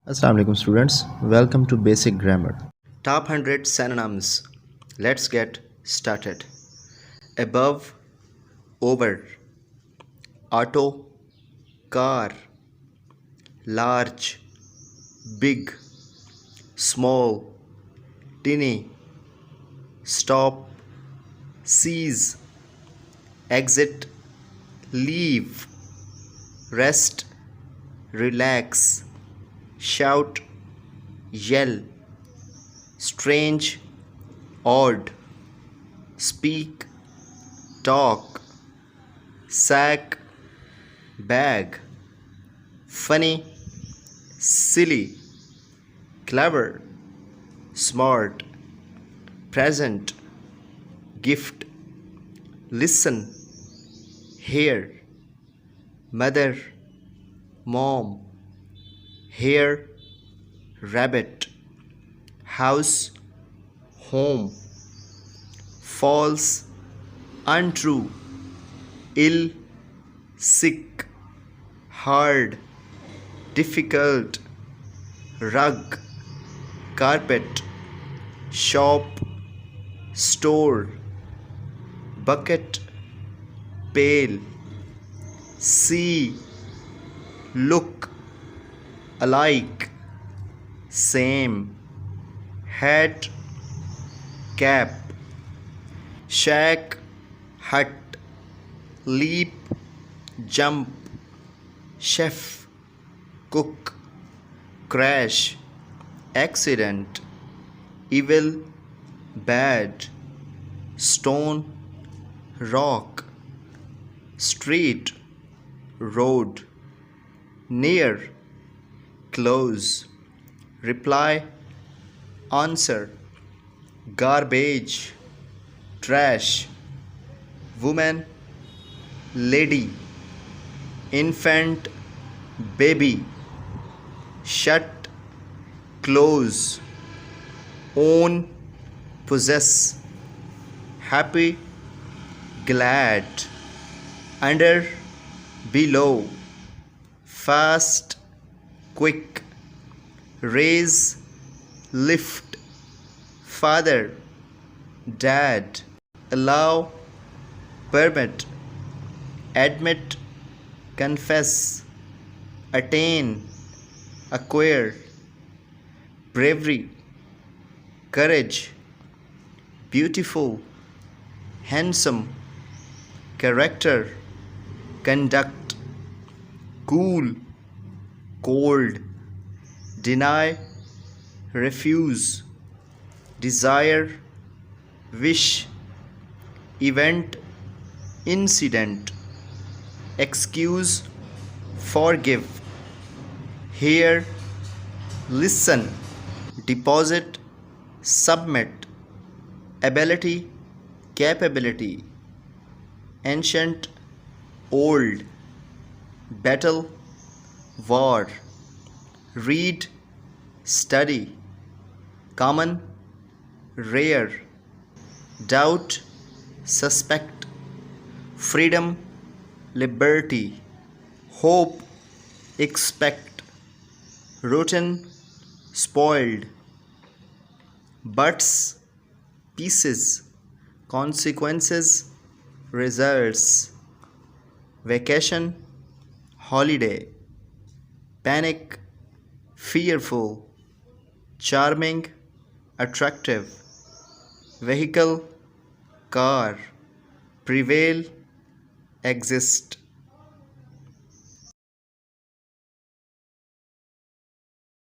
Assalamu alaikum students, welcome to Basic Grammar. Top 100 synonyms. Let's get started. Above, over, auto, car, large, big, small, tinny, stop, seize, exit, leave, rest, relax, shout, yell, strange, odd, speak, talk, sack, bag, funny, silly, clever, smart, present, gift, listen, hear, mother, mom, hare, rabbit, house, home, false, untrue, ill, sick, hard, difficult, rug, carpet, shop, store, bucket, pail, see, look, alike, same, hat, cap, shack, hut, leap, jump, chef, cook, crash, accident, evil, bad, stone, rock, street, road, near, close, reply, answer, garbage, trash, woman, lady, infant, baby, shut, close, own, possess, happy, glad, under, below, fast, quick, raise, lift, father, dad, allow, permit, admit, confess, attain, acquire, bravery, courage, beautiful, handsome, character, conduct, cool, cold, deny, refuse, desire, wish, event, incident, excuse, forgive, hear, listen, deposit, submit, ability, capability, ancient, old, battle, war, read, study, common, rare, doubt, suspect, freedom, liberty, hope, expect, rotten, spoiled, buts, pieces, consequences, results, vacation, holiday, panic, fearful, charming, attractive, vehicle, car, prevail, exist.